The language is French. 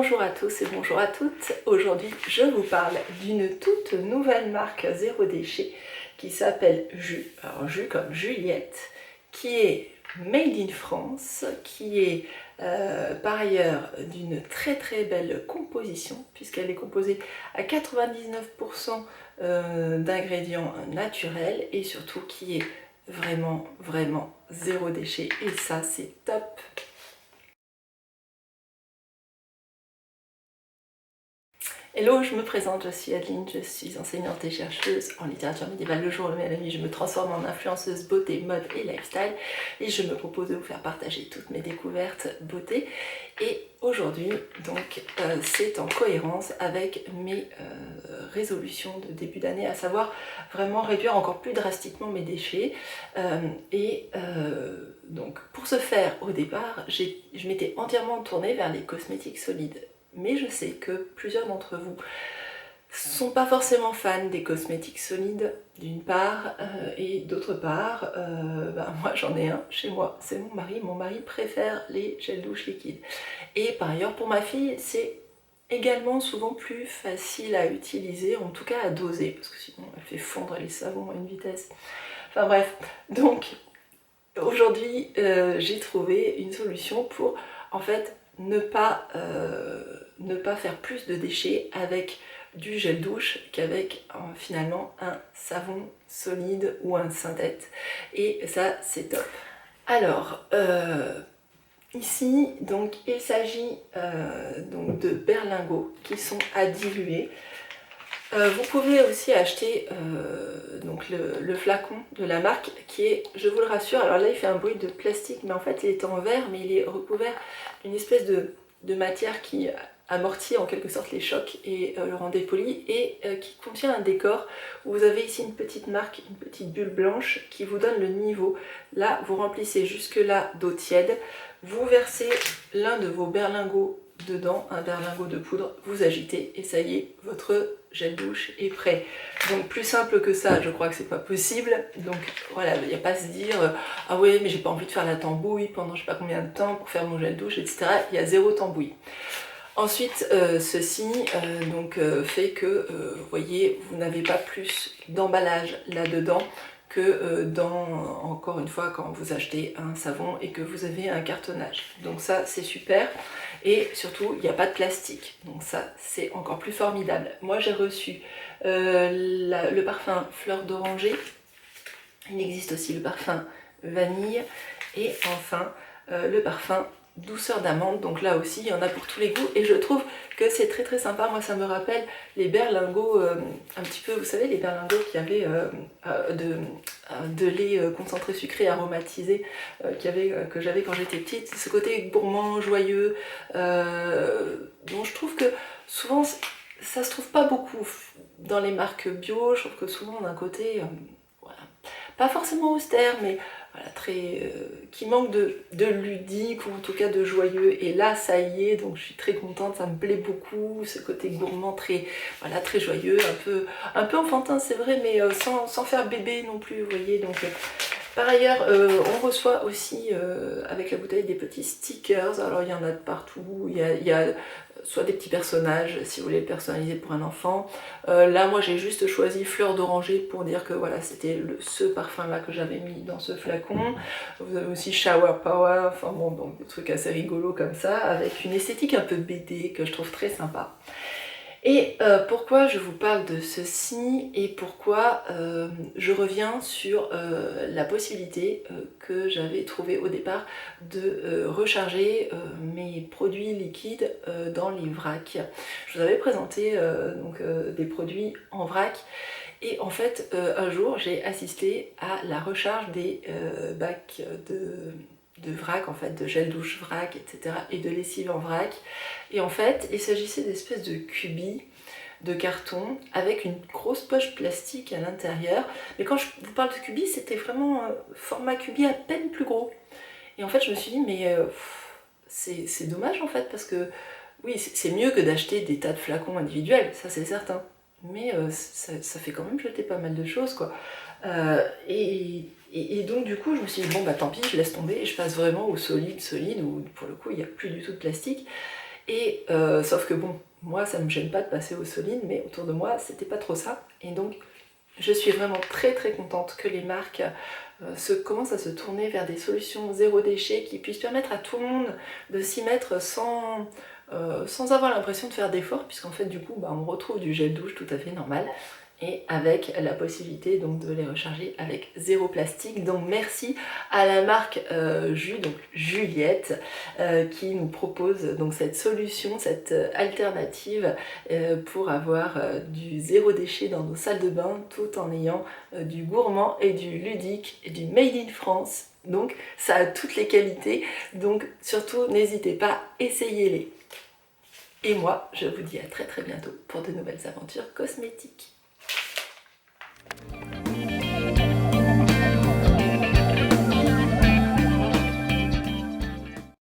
Bonjour à tous et bonjour à toutes. Aujourd'hui, je vous parle d'une toute nouvelle marque zéro déchet qui s'appelle Jus. Alors Jus comme Juliette, qui est made in France, qui est par ailleurs d'une très belle composition puisqu'elle est composée à 99% d'ingrédients naturels et surtout qui est vraiment zéro déchet et ça c'est top. Hello, je me présente, je suis Adeline, je suis enseignante et chercheuse en littérature médiévale. Le jour, le la nuit, je me transforme en influenceuse beauté, mode et lifestyle et je me propose de vous faire partager toutes mes découvertes beauté. Et aujourd'hui, donc, c'est en cohérence avec mes résolutions de début d'année, à savoir vraiment réduire encore plus drastiquement mes déchets. Donc, pour ce faire, au départ, je m'étais entièrement tournée vers les cosmétiques solides. Mais je sais que plusieurs d'entre vous sont pas forcément fans des cosmétiques solides d'une part et d'autre part, moi j'en ai un chez moi, c'est mon mari préfère les gels douche liquides. Et par ailleurs pour ma fille c'est également souvent plus facile à utiliser, en tout cas à doser, parce que sinon elle fait fondre les savons à une vitesse. Enfin bref, donc aujourd'hui j'ai trouvé une solution pour en fait ne pas faire plus de déchets avec du gel douche qu'avec finalement un savon solide ou un synthète. Et ça, c'est top. Alors, ici, donc, il s'agit donc de berlingots qui sont à diluer. Vous pouvez aussi acheter donc le flacon de la marque qui est, je vous le rassure, alors là il fait un bruit de plastique mais en fait il est en verre mais il est recouvert d'une espèce de matière qui amortit en quelque sorte les chocs et le rend dépoli et qui contient un décor où vous avez ici une petite marque, une petite bulle blanche qui vous donne le niveau. Là vous remplissez jusque là d'eau tiède, vous versez l'un de vos berlingots dedans, un berlingot de poudre, vous agitez et ça y est, votre gel douche est prêt. Donc plus simple que ça, je crois que c'est pas possible. Donc voilà, il n'y a pas à se dire ah ouais mais j'ai pas envie de faire la tambouille pendant je sais pas combien de temps pour faire mon gel douche, etc. Il y a zéro tambouille. Ensuite, ceci fait que, vous voyez, vous n'avez pas plus d'emballage là-dedans que encore une fois, quand vous achetez un savon et que vous avez un cartonnage. Donc ça, c'est super. Et surtout, il n'y a pas de plastique. Donc ça, c'est encore plus formidable. Moi, j'ai reçu le parfum fleur d'oranger. Il existe aussi le parfum vanille. Et enfin, le parfum douceur d'amande, donc là aussi il y en a pour tous les goûts et je trouve que c'est très sympa. Moi ça me rappelle les berlingots un petit peu, vous savez les berlingots qui avaient de lait concentré sucré aromatisé que j'avais quand j'étais petite, ce côté gourmand, joyeux, dont je trouve que souvent ça se trouve pas beaucoup dans les marques bio. Je trouve que souvent on a un côté voilà, pas forcément austère mais voilà, qui manque de ludique ou en tout cas de joyeux, et là ça y est, donc je suis très contente, ça me plaît beaucoup, ce côté gourmand très joyeux, un peu enfantin c'est vrai, mais sans faire bébé non plus, vous voyez. Donc par ailleurs on reçoit aussi avec la bouteille des petits stickers, alors il y en a de partout, il y a soit des petits personnages si vous voulez le personnaliser pour un enfant. Là moi j'ai juste choisi fleur d'oranger pour dire que voilà, c'était ce parfum là que j'avais mis dans ce flacon. Vous avez aussi shower power, enfin bon, donc des trucs assez rigolos comme ça, avec une esthétique un peu BD que je trouve très sympa. Et pourquoi je vous parle de ceci et pourquoi je reviens sur la possibilité que j'avais trouvée au départ de recharger mes produits liquides dans les vracs. Je vous avais présenté des produits en vrac et en fait un jour j'ai assisté à la recharge des bacs de vrac, en fait, de gel douche vrac, etc. et de lessive en vrac. Et en fait, il s'agissait d'espèces de cubis de carton avec une grosse poche plastique à l'intérieur. Mais quand je vous parle de cubis, c'était vraiment format cubi à peine plus gros. Et en fait, je me suis dit, mais c'est dommage en fait, parce que oui, c'est mieux que d'acheter des tas de flacons individuels, ça c'est certain. Mais ça fait quand même jeter pas mal de choses, quoi. Et donc du coup je me suis dit bon bah tant pis, je laisse tomber et je passe vraiment au solide où pour le coup il n'y a plus du tout de plastique. Et sauf que bon, moi ça me gêne pas de passer au solide, mais autour de moi c'était pas trop ça. Et donc je suis vraiment très très contente que les marques commencent à se tourner vers des solutions zéro déchet qui puissent permettre à tout le monde de s'y mettre sans avoir l'impression de faire d'efforts, puisqu'en fait du coup on retrouve du gel douche tout à fait normal et avec la possibilité donc de les recharger avec zéro plastique. Donc merci à la marque Jus, donc Juliette, qui nous propose donc cette solution, cette alternative pour avoir du zéro déchet dans nos salles de bain tout en ayant du gourmand et du ludique et du made in France. Donc ça a toutes les qualités, donc surtout n'hésitez pas, essayez-les. Et moi je vous dis à très très bientôt pour de nouvelles aventures cosmétiques.